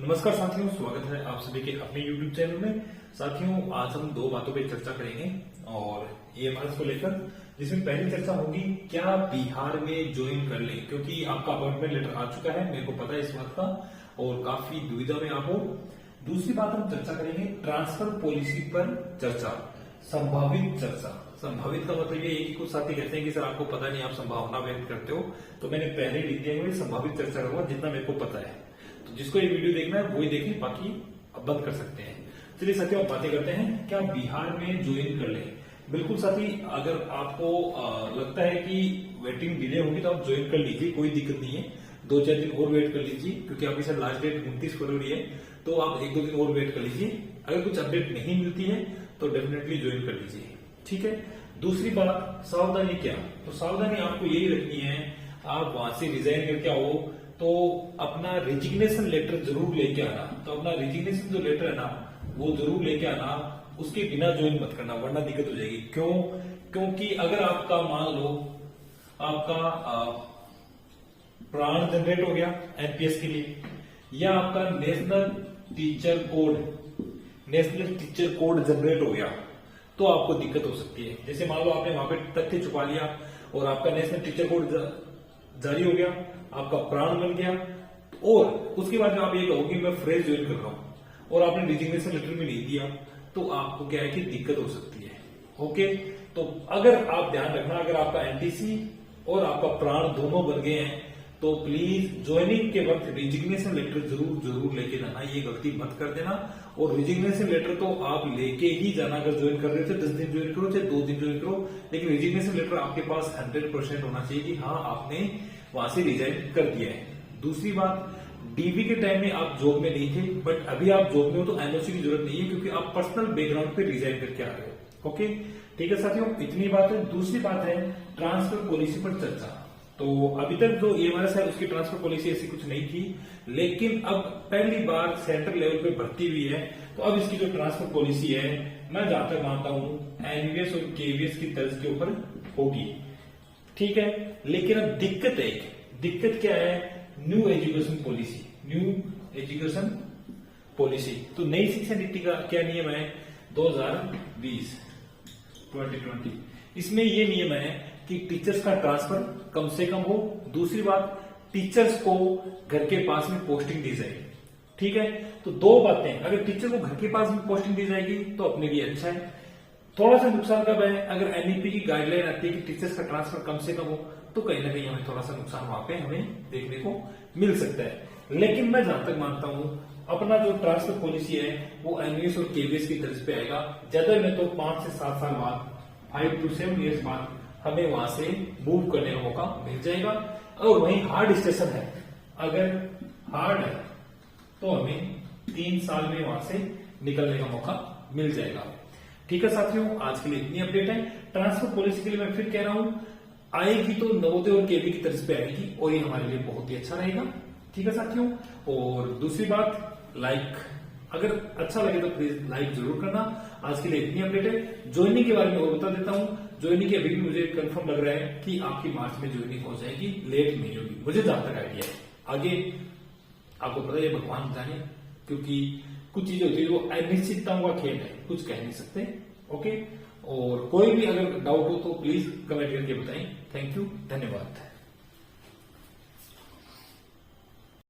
नमस्कार साथियों, स्वागत है आप सभी के अपने YouTube चैनल में। साथियों, आज हम दो बातों पे चर्चा करेंगे और EMRS को लेकर, जिसमें पहली चर्चा होगी क्या बिहार में ज्वाइन कर ले, क्योंकि आपका अपॉइंटमेंट लेटर आ चुका है, मेरे को पता है इस बात का, और काफी दुविधा में आप हो। दूसरी बात हम चर्चा करेंगे ट्रांसफर पॉलिसी पर चर्चा, संभावित चर्चा। संभावित का मतलब ये है कि कुछ साथी कहते हैं कि सर आपको पता नहीं, आप संभावना व्यक्त करते हो, तो मैंने पहले ही लिख दिया है संभावित चर्चा करूंगा जितना मेरे को पता है। तो जिसको ये वीडियो देखना है वही देखें, बाकी अब बंद कर सकते हैं। चलिए साथियों, बातें करते हैं क्या बिहार में ज्वाइन कर ले। बिल्कुल साथी, अगर आपको लगता है कि वेटिंग डिले होगी तो आप ज्वाइन कर लीजिए, कोई दिक्कत नहीं है। 2-4 दिन और वेट कर लीजिए, क्योंकि अभी सर लास्ट डेट 29 फरवरी है, तो आप 1-2 दिन और वेट कर लीजिए। अगर कुछ अपडेट नहीं मिलती है तो डेफिनेटली ज्वाइन कर लीजिए, ठीक है। दूसरी बात, सावधानी क्या, तो सावधानी आपको यही रखनी है, आप वहां से रिजाइन करके आओ तो अपना रेजिग्नेशन लेटर जरूर लेके आना। तो अपना रेजिग्नेशन जो लेटर है ना, वो जरूर लेके आना, उसके बिना ज्वाइन मत करना, वरना दिक्कत हो जाएगी। क्यों? क्योंकि अगर आपका मान लो आपका प्राण जनरेट हो गया एनपीएस के लिए, या आपका नेशनल टीचर कोड जनरेट हो गया, तो आपको दिक्कत हो सकती है। जैसे मान लो आपने वहां पे तथ्य छुपा लिया और आपका नेशनल टीचर कोड जारी हो गया, आपका प्राण बन गया, और उसके बाद आप ये कहो कि मैं फ्रेश ज्वाइन कर रहा हूं और आपने रिजिग्नेशन लेटर में नहीं दिया, तो आपको क्या है कि दिक्कत हो सकती है। ओके, तो अगर आप ध्यान रखना, अगर आपका एनटीसी और आपका प्राण दोनों बन गए हैं तो प्लीज ज्वाइनिंग के वक्त रिजिग्नेशन लेटर जरूर लेके जाना, ये गलती मत कर देना। और रिजिग्नेशन लेटर तो आप लेके ही जाना, अगर ज्वाइन कर रहे थे 10 दिन ज्वाइन करो चाहे 2 दिन ज्वाइन करो, लेकिन रिजिग्नेशन लेटर आपके पास 100% होना चाहिए कि हाँ आपने वहां से रिजाइन कर दिया है। दूसरी बात, डीवी के टाइम में आप जॉब में नहीं थे, बट अभी आप जॉब में हो तो एनओसी की जरूरत नहीं है, क्योंकि आप पर्सनल बैकग्राउंड पे रिजाइन करके आ रहे हो। ओके, ठीक है साथियों, इतनी बात है। दूसरी बात है ट्रांसफर पॉलिसी पर चर्चा। तो अभी तक जो EMRS है उसकी ट्रांसफर पॉलिसी ऐसी कुछ नहीं थी, लेकिन अब पहली बार सेंट्रल लेवल पे भर्ती हुई है, तो अब इसकी जो ट्रांसफर पॉलिसी है, मैं जहां तक मानता हूं एनवीएस और केवीएस की तर्ज के ऊपर होगी, ठीक है। लेकिन अब दिक्कत क्या है, न्यू एजुकेशन पॉलिसी। तो नई शिक्षा नीति का क्या नियम है 2020 इसमें ये नियम है कि टीचर्स का ट्रांसफर कम से कम हो। दूसरी बात, टीचर्स को घर के पास में पोस्टिंग दी जाएगी, ठीक है। तो दो बातें, अगर टीचर को घर के पास में पोस्टिंग दी जाएगी तो अपने लिए अच्छा है। थोड़ा सा नुकसान कब है, अगर एनईपी की गाइडलाइन आती है कि टीचर्स का ट्रांसफर कम से कम हो, तो कहीं ना कहीं हमें थोड़ा सा नुकसान वहां पे हमें देखने को मिल सकता है। लेकिन मैं जहां तक मानता हूं, अपना जो ट्रांसफर पॉलिसी है वो एनवीएस और केवीएस की तर्ज पे आएगा। ज्यादा में तो 5 से 7 साल बाद, 5 to 7 years बाद हमें वहां से मूव करने का मौका मिल जाएगा। और वहीं हार्ड स्टेशन है, अगर हार्ड है तो हमें 3 साल में वहां से निकलने का मौका मिल जाएगा। ठीक है साथियों, आज के लिए इतनी अपडेट है। ट्रांसफर पॉलिसी के लिए मैं फिर कह रहा हूं, आएगी तो नवोदय और केवी की तरफ पे आएगी, और ये हमारे लिए बहुत ही अच्छा रहेगा। ठीक है साथियों, और दूसरी बात, लाइक अगर अच्छा लगे तो प्लीज लाइक जरूर करना। आज के लिए इतनी अपडेट है। ज्वाइनिंग के बारे में और बता देता हूं, ज्वाइनिंग की अभी भी मुझे कंफर्म लग रहा है कि आपकी मार्च में ज्वाइनिंग हो जाएगी, लेट नहीं होगी, मुझे जहां तक आइडिया है। आगे आपको पता है, भगवान जाने, क्योंकि कुछ चीजें होती है वो अनिश्चितताओं का खेल है, कुछ कह नहीं सकते। ओके, और कोई भी अगर डाउट हो तो प्लीज कमेंट करके बताएं। थैंक यू, धन्यवाद।